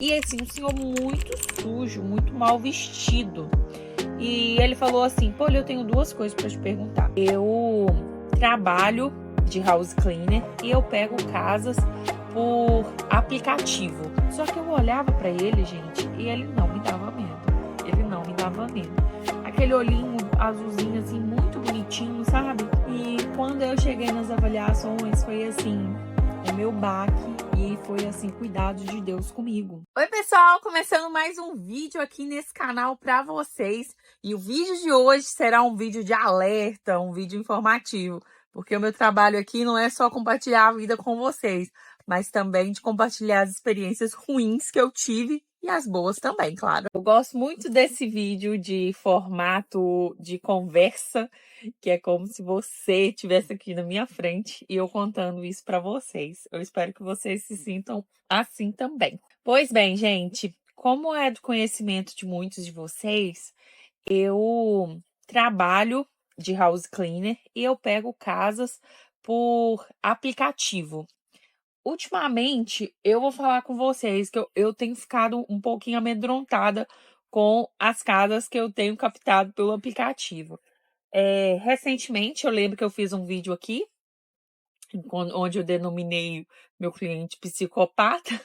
E assim, um senhor muito sujo, muito mal vestido. E ele falou assim: pô, eu tenho duas coisas para te perguntar. Eu trabalho de house cleaner e eu pego casas por aplicativo. Só que eu olhava para ele, gente, e ele não me dava medo. Ele não me dava medo. Aquele olhinho azulzinho, assim, muito bonitinho, sabe? E quando eu cheguei nas avaliações, foi assim, o meu baque. E foi assim, cuidado de Deus comigo. Oi, pessoal! Começando mais um vídeo aqui nesse canal para vocês. E o vídeo de hoje será um vídeo de alerta, um vídeo informativo. Porque o meu trabalho aqui não é só compartilhar a vida com vocês, mas também de compartilhar as experiências ruins que eu tive e as boas também, claro. Eu gosto muito desse vídeo de formato de conversa, que é como se você estivesse aqui na minha frente e eu contando isso para vocês. Eu espero que vocês se sintam assim também. Pois bem, gente, como é do conhecimento de muitos de vocês, eu trabalho de house cleaner e eu pego casas por aplicativo. Ultimamente, eu vou falar com vocês que eu tenho ficado um pouquinho amedrontada com as casas que eu tenho captado pelo aplicativo. Recentemente, eu lembro que eu fiz um vídeo aqui, onde eu denominei meu cliente psicopata,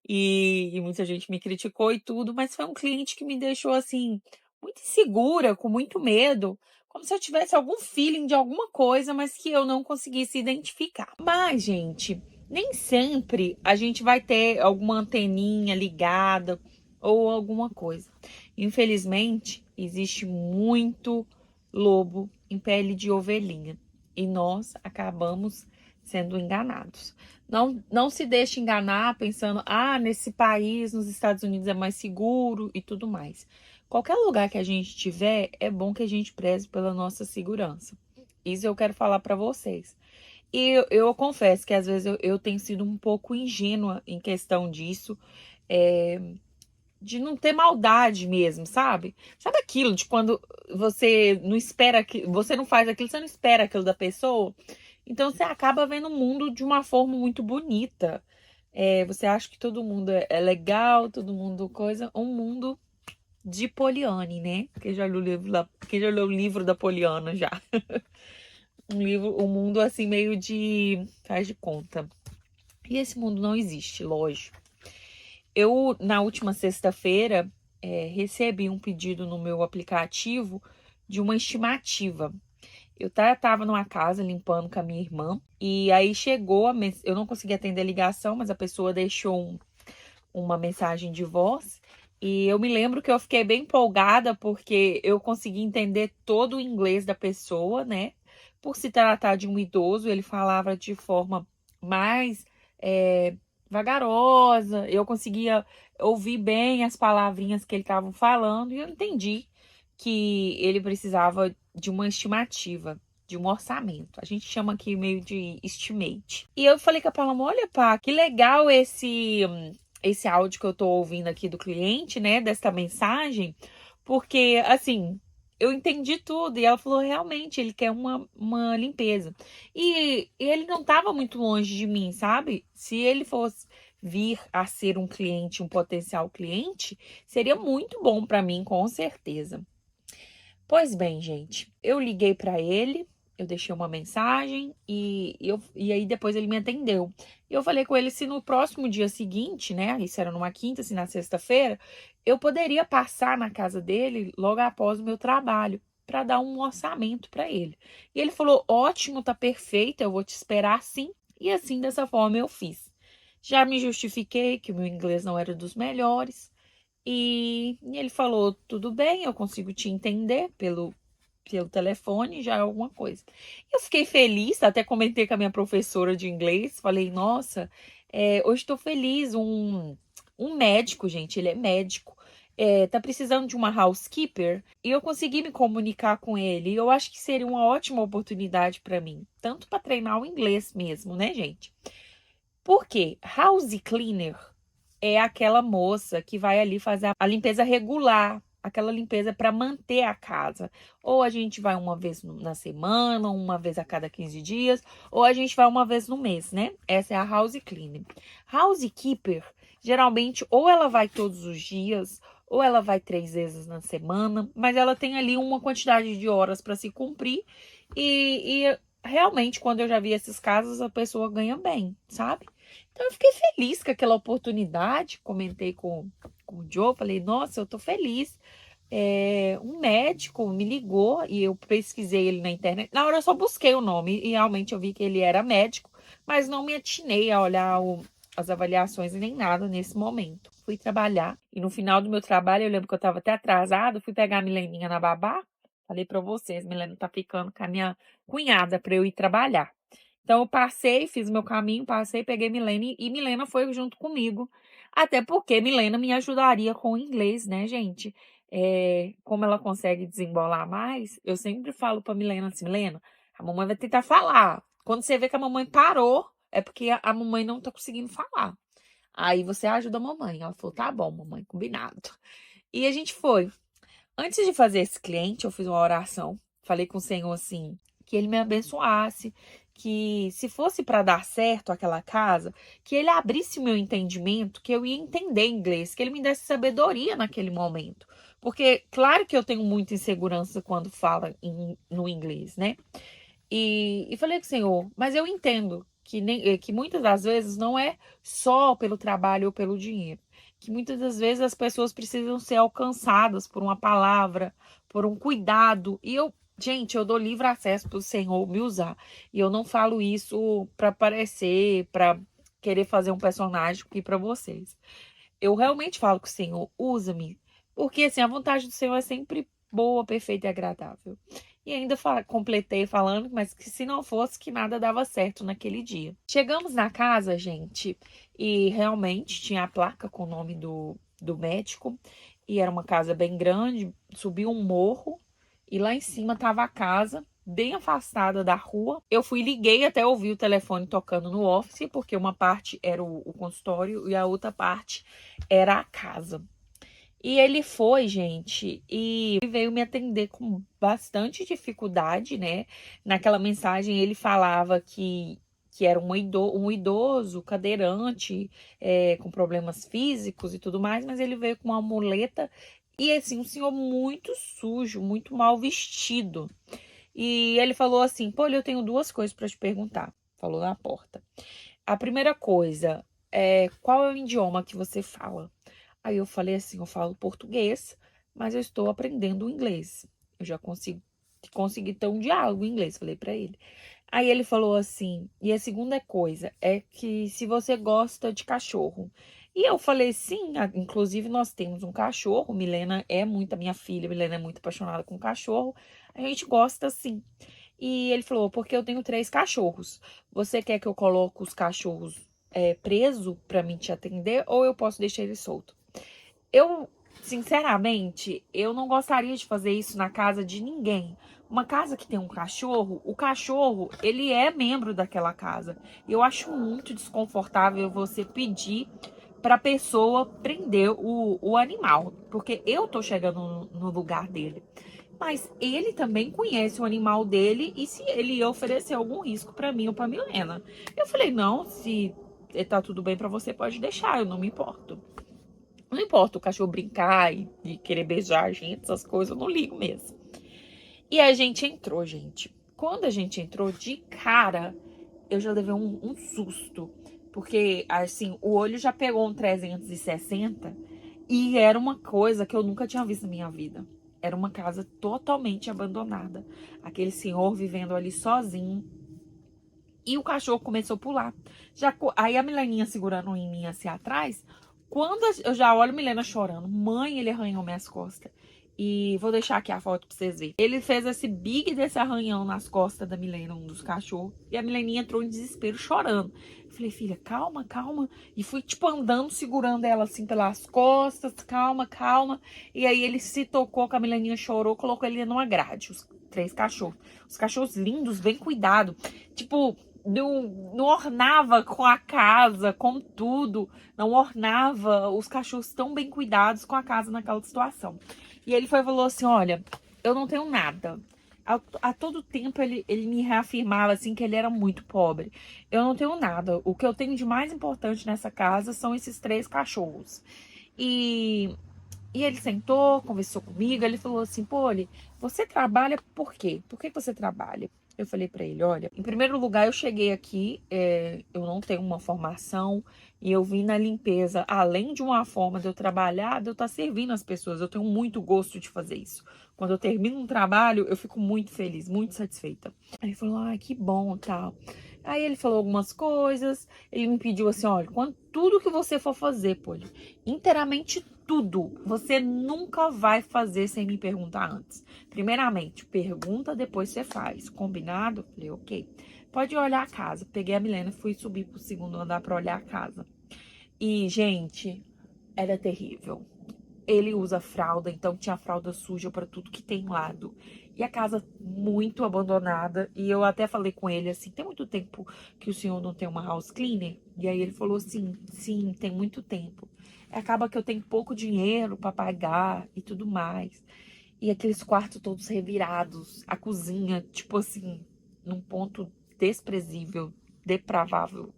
e muita gente me criticou e tudo, mas foi um cliente que me deixou, assim, muito insegura, com muito medo, como se eu tivesse algum feeling de alguma coisa, mas que eu não conseguisse identificar. Mas, gente, nem sempre a gente vai ter alguma anteninha ligada ou alguma coisa. Infelizmente, existe muito lobo em pele de ovelhinha e nós acabamos sendo enganados. Não se deixe enganar pensando, nesse país, nos Estados Unidos é mais seguro e tudo mais. Qualquer lugar que a gente estiver, é bom que a gente preze pela nossa segurança. Isso eu quero falar para vocês. E eu confesso que às vezes eu tenho sido um pouco ingênua em questão disso, de não ter maldade mesmo, sabe? Sabe aquilo de quando você não espera que você não faz aquilo, você não espera aquilo da pessoa? Então você acaba vendo o mundo de uma forma muito bonita. Você acha que todo mundo é legal, todo mundo coisa, um mundo de Poliane, né? Quem já leu o livro da Poliana já? Um mundo assim meio de faz de conta. E esse mundo não existe, lógico. Eu, na última sexta-feira, recebi um pedido no meu aplicativo de uma estimativa. Eu tava numa casa limpando com a minha irmã e aí chegou eu não consegui atender a ligação, mas a pessoa deixou uma mensagem de voz e eu me lembro que eu fiquei bem empolgada porque eu consegui entender todo o inglês da pessoa, né? Por se tratar de um idoso, ele falava de forma mais vagarosa, eu conseguia ouvir bem as palavrinhas que ele estava falando e eu entendi que ele precisava de uma estimativa, de um orçamento. A gente chama aqui meio de estimate. E eu falei com a Paloma, olha, pá, que legal esse áudio que eu tô ouvindo aqui do cliente, né, desta mensagem, porque, assim, eu entendi tudo. E ela falou, realmente, ele quer uma limpeza. E ele não tava muito longe de mim, sabe? Se ele fosse vir a ser um cliente, um potencial cliente, seria muito bom para mim, com certeza. Pois bem, gente, eu liguei para ele, eu deixei uma mensagem e aí depois ele me atendeu. E eu falei com ele se no próximo dia seguinte, né, isso era numa quinta, se na sexta-feira, eu poderia passar na casa dele logo após o meu trabalho para dar um orçamento para ele. E ele falou: "Ótimo, tá perfeito, eu vou te esperar sim". E assim, dessa forma eu fiz. Já me justifiquei que o meu inglês não era dos melhores. E ele falou, tudo bem, eu consigo te entender pelo telefone, já é alguma coisa. Eu fiquei feliz, até comentei com a minha professora de inglês, falei, nossa, hoje estou feliz, um médico, gente, ele é médico, tá precisando de uma housekeeper, e eu consegui me comunicar com ele, e eu acho que seria uma ótima oportunidade para mim, tanto para treinar o inglês mesmo, né, gente? Por quê? House cleaner é aquela moça que vai ali fazer a limpeza regular, aquela limpeza para manter a casa. Ou a gente vai uma vez na semana, uma vez a cada 15 dias, ou a gente vai uma vez no mês, né? Essa é a house cleaning. Housekeeper Geralmente, ou ela vai todos os dias, ou ela vai 3 vezes na semana, mas ela tem ali uma quantidade de horas para se cumprir e realmente, quando eu já vi esses casos, a pessoa ganha bem, sabe? Então, eu fiquei feliz com aquela oportunidade, comentei com o Joe, falei, nossa, eu tô feliz. Um médico me ligou e eu pesquisei ele na internet. Na hora eu só busquei o nome e realmente eu vi que ele era médico, mas não me atinei a olhar as avaliações e nem nada nesse momento. Fui trabalhar e no final do meu trabalho, eu lembro que eu estava até atrasada, fui pegar a Mileninha na babá. Falei para vocês, Milena tá ficando com a minha cunhada para eu ir trabalhar. Então eu passei, fiz meu caminho, passei, peguei Milena e Milena foi junto comigo. Até porque Milena me ajudaria com o inglês, né, gente? Como ela consegue desembolar mais, eu sempre falo pra Milena assim, Milena, a mamãe vai tentar falar. Quando você vê que a mamãe parou, é porque a mamãe não tá conseguindo falar. Aí você ajuda a mamãe. Ela falou, tá bom, mamãe, combinado. E a gente foi. Antes de fazer esse cliente, eu fiz uma oração. Falei com o Senhor assim, que ele me abençoasse, que se fosse para dar certo aquela casa, que ele abrisse o meu entendimento, que eu ia entender inglês, que ele me desse sabedoria naquele momento. Porque, claro que eu tenho muita insegurança quando fala no inglês, né? E falei com o Senhor, mas eu entendo que muitas das vezes não é só pelo trabalho ou pelo dinheiro. Que muitas das vezes as pessoas precisam ser alcançadas por uma palavra, por um cuidado. Gente, eu dou livre acesso para o Senhor me usar. E eu não falo isso para parecer, para querer fazer um personagem aqui para vocês. Eu realmente falo com o Senhor, usa-me. Porque assim, a vontade do Senhor é sempre boa, perfeita e agradável. E ainda completei falando, mas que se não fosse, que nada dava certo naquele dia. Chegamos na casa, gente, e realmente tinha a placa com o nome do médico. E era uma casa bem grande, subiu um morro. E lá em cima tava a casa, bem afastada da rua. Eu liguei até ouvir o telefone tocando no office, porque uma parte era o consultório e a outra parte era a casa. E ele foi, gente, e veio me atender com bastante dificuldade, né? Naquela mensagem ele falava que era um idoso, cadeirante, com problemas físicos e tudo mais, mas ele veio com uma muleta e, assim, um senhor muito sujo, muito mal vestido. E ele falou assim, pô, eu tenho 2 coisas para te perguntar. Falou na porta. A primeira coisa qual é o idioma que você fala? Aí eu falei assim, eu falo português, mas eu estou aprendendo o inglês. Eu já consegui ter um diálogo em inglês, falei para ele. Aí ele falou assim, e a segunda coisa é que se você gosta de cachorro. E eu falei, sim, inclusive nós temos um cachorro, Milena é muito, a minha filha, Milena é muito apaixonada com cachorro, a gente gosta sim. E ele falou, porque eu tenho 3 cachorros. Você quer que eu coloque os cachorros preso para mim te atender ou eu posso deixar ele solto? Eu, sinceramente, eu não gostaria de fazer isso na casa de ninguém. Uma casa que tem um cachorro, o cachorro, ele é membro daquela casa. Eu acho muito desconfortável você pedir para a pessoa prender o animal, porque eu tô chegando no lugar dele. Mas ele também conhece o animal dele e se ele oferecer algum risco para mim ou para Milena. Eu falei, não, se tá tudo bem para você, pode deixar, eu não me importo. Não importa o cachorro brincar e querer beijar a gente, essas coisas, eu não ligo mesmo. E a gente entrou, gente. Quando a gente entrou de cara, eu já levei um susto. Porque, assim, o olho já pegou um 360 e era uma coisa que eu nunca tinha visto na minha vida. Era uma casa totalmente abandonada. Aquele senhor vivendo ali sozinho. E o cachorro começou a pular. Aí a Mileninha segurando em mim assim atrás. Quando eu já olho a Milena chorando. Mãe, ele arranhou minhas costas. E vou deixar aqui a foto pra vocês verem. Ele fez esse big desse arranhão nas costas da Milena, um dos cachorros. E a Mileninha entrou em desespero, chorando. Eu falei, filha, calma, calma. E fui, tipo, andando, segurando ela assim pelas costas. Calma, calma. E aí ele se tocou, que a Mileninha chorou, colocou ele numa grade. Os 3 cachorros. Os cachorros lindos, bem cuidado. Tipo, não ornava com a casa, com tudo. Não ornava os cachorros tão bem cuidados com a casa naquela situação. E ele falou assim, olha, eu não tenho nada. a todo tempo ele me reafirmava assim que ele era muito pobre. Eu não tenho nada. O que eu tenho de mais importante nessa casa são esses 3 cachorros. E, e ele sentou, conversou comigo, ele falou assim, Polly, você trabalha por quê? Por que você trabalha? Eu falei pra ele, olha, em primeiro lugar eu cheguei aqui, eu não tenho uma formação e eu vim na limpeza, além de uma forma de eu trabalhar, de eu estar servindo as pessoas, eu tenho muito gosto de fazer isso. Quando eu termino um trabalho, eu fico muito feliz, muito satisfeita. Aí ele falou, ah, que bom, tal. Aí ele falou algumas coisas, ele me pediu assim, olha, tudo que você for fazer, Polly, inteiramente tudo, você nunca vai fazer sem me perguntar antes. Primeiramente, pergunta, depois você faz. Combinado? Falei, ok. Pode olhar a casa. Peguei a Milena e fui subir pro segundo andar pra olhar a casa. E, gente, era terrível. Ele usa fralda, então tinha fralda suja pra tudo que tem lado. E a casa muito abandonada. E eu até falei com ele assim: tem muito tempo que o senhor não tem uma house cleaner? E aí ele falou assim: sim, tem muito tempo. Acaba que eu tenho pouco dinheiro pra pagar e tudo mais. E aqueles quartos todos revirados. A cozinha, tipo assim, num ponto desprezível, depravável.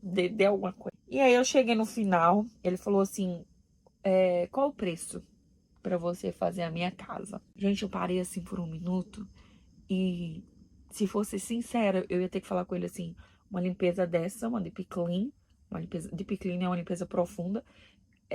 De alguma coisa. E aí eu cheguei no final, ele falou assim: qual o preço pra você fazer a minha casa? Gente, eu parei assim por um minuto e, se fosse sincera, eu ia ter que falar com ele assim: uma limpeza dessa, uma deep clean, uma limpeza, deep clean é uma limpeza profunda,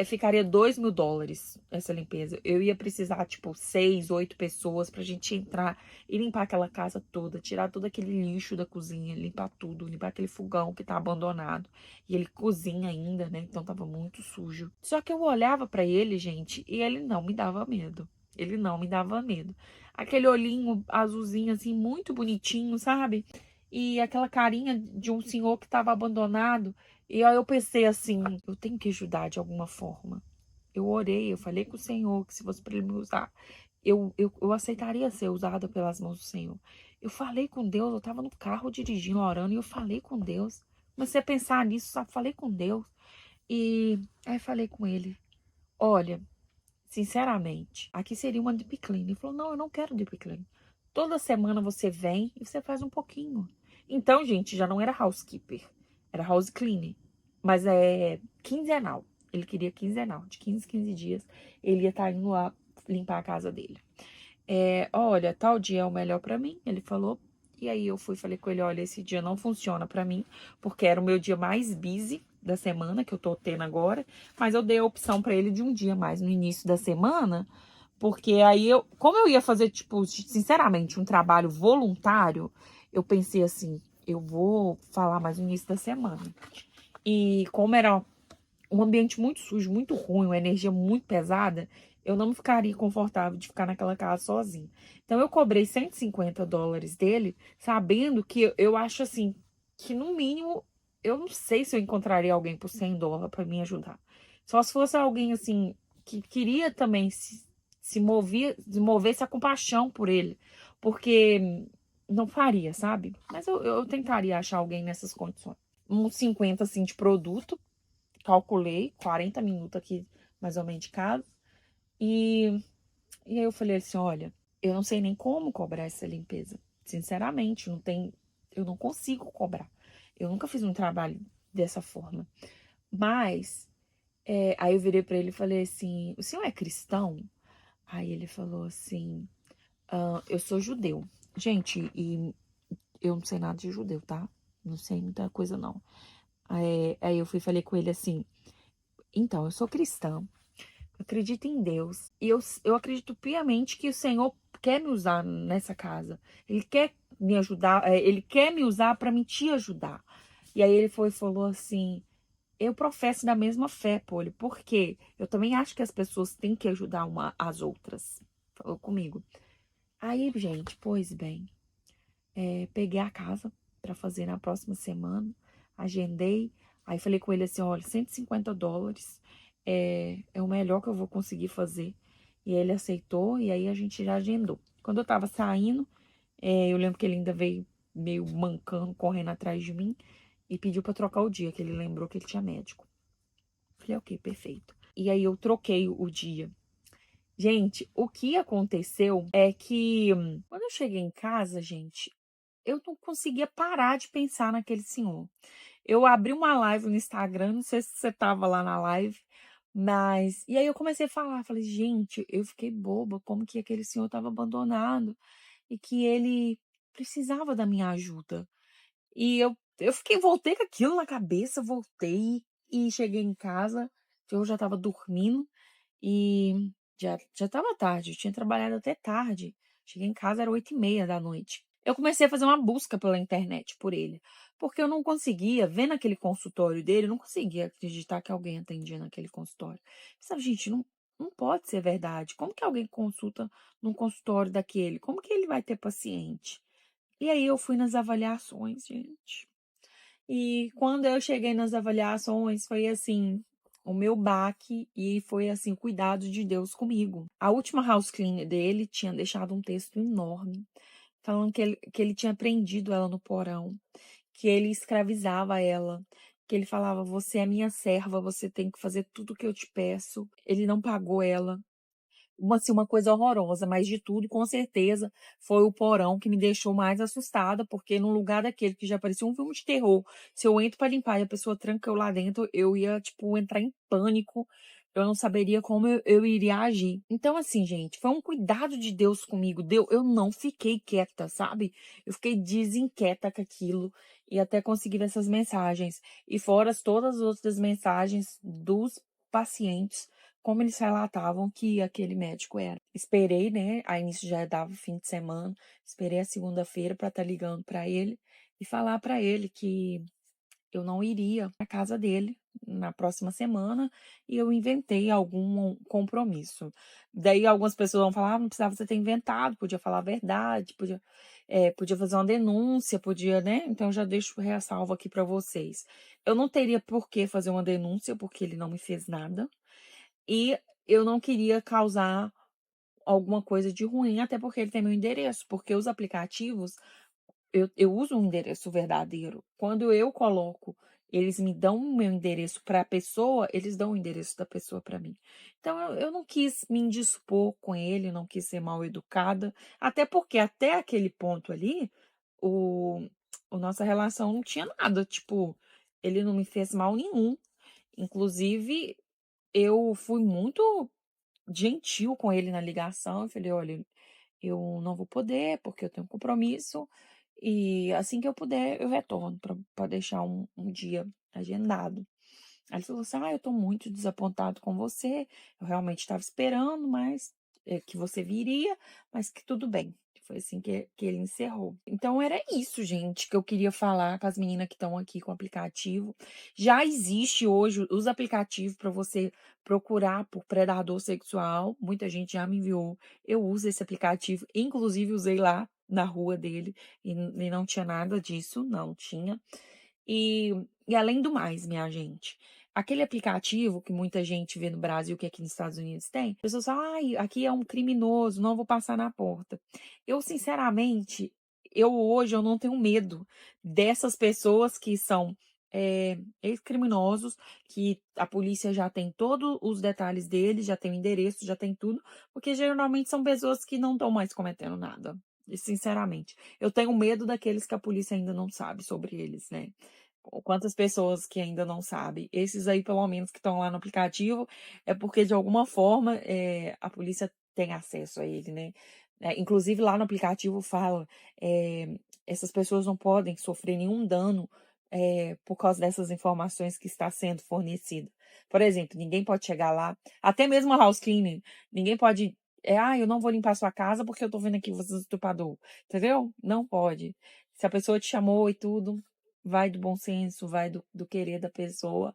ficaria $2.000 essa limpeza. Eu ia precisar, tipo, 6, 8 pessoas pra gente entrar e limpar aquela casa toda, tirar todo aquele lixo da cozinha, limpar tudo, limpar aquele fogão que tá abandonado. E ele cozinha ainda, né? Então tava muito sujo. Só que eu olhava pra ele, gente, e ele não me dava medo. Ele não me dava medo. Aquele olhinho azulzinho, assim, muito bonitinho, sabe? E aquela carinha de um senhor que tava abandonado. E aí eu pensei assim, eu tenho que ajudar de alguma forma. Eu orei, eu falei com o Senhor que se fosse para ele me usar, eu aceitaria ser usada pelas mãos do Senhor. Eu falei com Deus, eu estava no carro dirigindo, orando, e eu falei com Deus. Comecei a pensar nisso, sabe? Falei com Deus. E aí falei com ele, olha, sinceramente, aqui seria uma deep clean. Ele falou, não, eu não quero deep clean. Toda semana você vem e você faz um pouquinho. Então, gente, já não era housekeeper, era house cleaning. Mas é quinzenal. Ele queria quinzenal, de 15 15 dias. Ele ia estar indo lá limpar a casa dele. Olha, tal dia é o melhor pra mim, ele falou. E aí eu fui e falei com ele, olha, esse dia não funciona pra mim, porque era o meu dia mais busy da semana que eu tô tendo agora, mas eu dei a opção pra ele de um dia mais no início da semana, porque aí como eu ia fazer, tipo, sinceramente, um trabalho voluntário, eu pensei assim, eu vou falar mais no início da semana. E como era um ambiente muito sujo, muito ruim, uma energia muito pesada, eu não ficaria confortável de ficar naquela casa sozinha. Então eu cobrei $150 dele, sabendo que eu acho assim, que no mínimo, eu não sei se eu encontraria alguém por $100 para me ajudar. Só se fosse alguém assim, que queria também se movesse a compaixão por ele, porque não faria, sabe? Mas eu tentaria achar alguém nessas condições. Uns 50 assim de produto, calculei 40 minutos aqui, mais ou menos, de casa. E, e aí eu falei assim, olha, eu não sei nem como cobrar essa limpeza. Sinceramente, eu não consigo cobrar. Eu nunca fiz um trabalho dessa forma. Mas, aí eu virei pra ele e falei assim, o senhor é cristão? Aí ele falou assim, eu sou judeu. Gente, e eu não sei nada de judeu, tá? Não sei muita coisa, não. Aí eu fui e falei com ele assim, então, eu sou cristã, acredito em Deus. E eu acredito piamente que o Senhor quer me usar nessa casa. Ele quer me ajudar, ele quer me usar para me te ajudar. E aí ele foi e falou assim: eu professo da mesma fé, Polly, porque eu também acho que as pessoas têm que ajudar uma às outras. Falou comigo. Aí, gente, pois bem, peguei a casa para fazer na próxima semana, agendei. Aí falei com ele assim: olha, $150 é o melhor que eu vou conseguir fazer. E ele aceitou, e aí a gente já agendou. Quando eu tava saindo, eu lembro que ele ainda veio meio mancando, correndo atrás de mim, e pediu pra trocar o dia, que ele lembrou que ele tinha médico. Falei, ok, perfeito. E aí eu troquei o dia. Gente, o que aconteceu é que quando eu cheguei em casa, gente, eu não conseguia parar de pensar naquele senhor. Eu abri uma live no Instagram, não sei se você tava lá na live, mas. E aí eu comecei a falar, falei, gente, eu fiquei boba, como que aquele senhor estava abandonado e que ele precisava da minha ajuda. E eu fiquei, voltei com aquilo na cabeça, voltei e cheguei em casa, eu já estava dormindo e já estava tarde, eu tinha trabalhado até tarde. Cheguei em casa, era 8h30 da noite. Eu comecei a fazer uma busca pela internet por ele, porque eu não conseguia, ver naquele consultório dele, eu não conseguia acreditar que alguém atendia naquele consultório. Sabe, gente, não pode ser verdade. Como que alguém consulta num consultório daquele? Como que ele vai ter paciente? E aí eu fui nas avaliações, gente. E quando eu cheguei nas avaliações, foi assim, o meu baque e foi assim, o cuidado de Deus comigo. A última house cleaner dele tinha deixado um texto enorme, falando que ele tinha prendido ela no porão, que ele escravizava ela, que ele falava: Você é minha serva, você tem que fazer tudo o que eu te peço. Ele não pagou ela. Assim, uma coisa horrorosa, mas de tudo, com certeza, foi o porão que me deixou mais assustada, porque num lugar daquele que já parecia um filme de terror, se eu entro para limpar e a pessoa tranca eu lá dentro, eu ia, tipo, entrar em pânico, eu não saberia como eu iria agir. Então, assim, gente, foi um cuidado de Deus comigo, eu não fiquei quieta, sabe? Eu fiquei desinquieta com aquilo, e até conseguir essas mensagens. E fora todas as outras mensagens dos pacientes, como eles relatavam que aquele médico era. Esperei, né? A início já dava fim de semana, esperei a segunda-feira para estar ligando para ele e falar para ele que eu não iria na casa dele na próxima semana e eu inventei algum compromisso. Daí algumas pessoas vão falar, não precisava você ter inventado, podia falar a verdade, podia fazer uma denúncia, podia, né? Então já deixo ressalvo aqui para vocês. Eu não teria por que fazer uma denúncia, porque ele não me fez nada. E eu não queria causar alguma coisa de ruim, até porque ele tem meu endereço, porque os aplicativos, eu uso um endereço verdadeiro. Quando eu coloco, eles me dão o meu endereço para a pessoa, eles dão o endereço da pessoa para mim. Então eu não quis me indispor com ele, não quis ser mal educada, até porque até aquele ponto ali, o, a nossa relação não tinha nada, tipo, ele não me fez mal nenhum. Inclusive, eu fui muito gentil com ele na ligação. Eu falei: olha, eu não vou poder porque eu tenho um compromisso e assim que eu puder eu retorno para deixar um dia agendado. Aí ele falou assim: eu tô muito desapontado com você. Eu realmente estava esperando, mas que você viria, mas que tudo bem. Foi assim que ele encerrou. Então era isso, gente, que eu queria falar com as meninas que estão aqui com o aplicativo. Já existe hoje os aplicativos para você procurar por predador sexual. Muita gente já me enviou. Eu uso esse aplicativo, inclusive usei lá na rua dele e não tinha nada disso, não tinha. E, e além do mais, minha gente, aquele aplicativo que muita gente vê no Brasil, que aqui nos Estados Unidos tem, as pessoas falam, ai, aqui é um criminoso, não vou passar na porta. Eu, sinceramente, hoje eu não tenho medo dessas pessoas que são ex-criminosos, que a polícia já tem todos os detalhes deles, já tem o endereço, já tem tudo, porque geralmente são pessoas que não estão mais cometendo nada. Sinceramente, eu tenho medo daqueles que a polícia ainda não sabe sobre eles, né? Quantas pessoas que ainda não sabem. Esses aí, pelo menos, que estão lá no aplicativo, é porque de alguma forma a polícia tem acesso a ele, né? Inclusive lá no aplicativo fala, essas pessoas não podem sofrer nenhum dano por causa dessas informações que está sendo fornecida. Por exemplo, ninguém pode chegar lá, até mesmo a house cleaning, ninguém pode, eu não vou limpar sua casa porque eu tô vendo aqui você é estuprador, entendeu? Não pode. Se a pessoa te chamou e tudo, vai do bom senso, vai do querer da pessoa.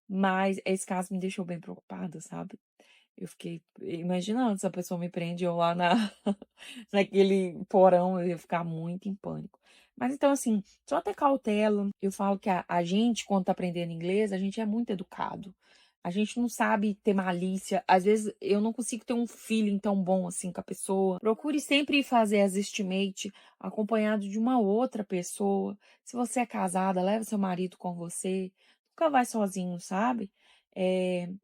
Mas esse caso me deixou bem preocupada, sabe? Eu fiquei imaginando se a pessoa me prende eu lá naquele porão, eu ia ficar muito em pânico. Mas então, assim, só ter cautela. Eu falo que a gente, quando tá aprendendo inglês, a gente é muito educado. A gente não sabe ter malícia. Às vezes eu não consigo ter um feeling tão bom assim com a pessoa. Procure sempre fazer as estimate acompanhado de uma outra pessoa. Se você é casada, leve seu marido com você. Nunca vai sozinho, sabe?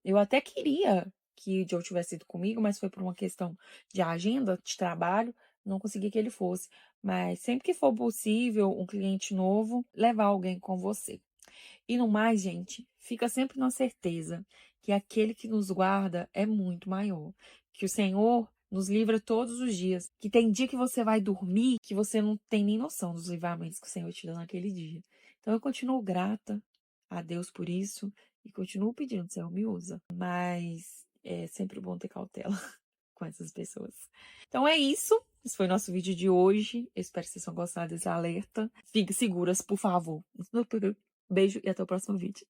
Eu até queria que o Joe tivesse ido comigo, mas foi por uma questão de agenda, de trabalho, não consegui que ele fosse. Mas sempre que for possível, um cliente novo, levar alguém com você. E no mais, gente, fica sempre na certeza que aquele que nos guarda é muito maior. Que o Senhor nos livra todos os dias. Que tem dia que você vai dormir que você não tem nem noção dos livramentos que o Senhor te dá naquele dia. Então eu continuo grata a Deus por isso e continuo pedindo, Senhor, me usa. Mas é sempre bom ter cautela com essas pessoas. Então é isso. Esse foi o nosso vídeo de hoje. Eu espero que vocês tenham gostado desse alerta. Fiquem seguras, por favor. Beijo e até o próximo vídeo.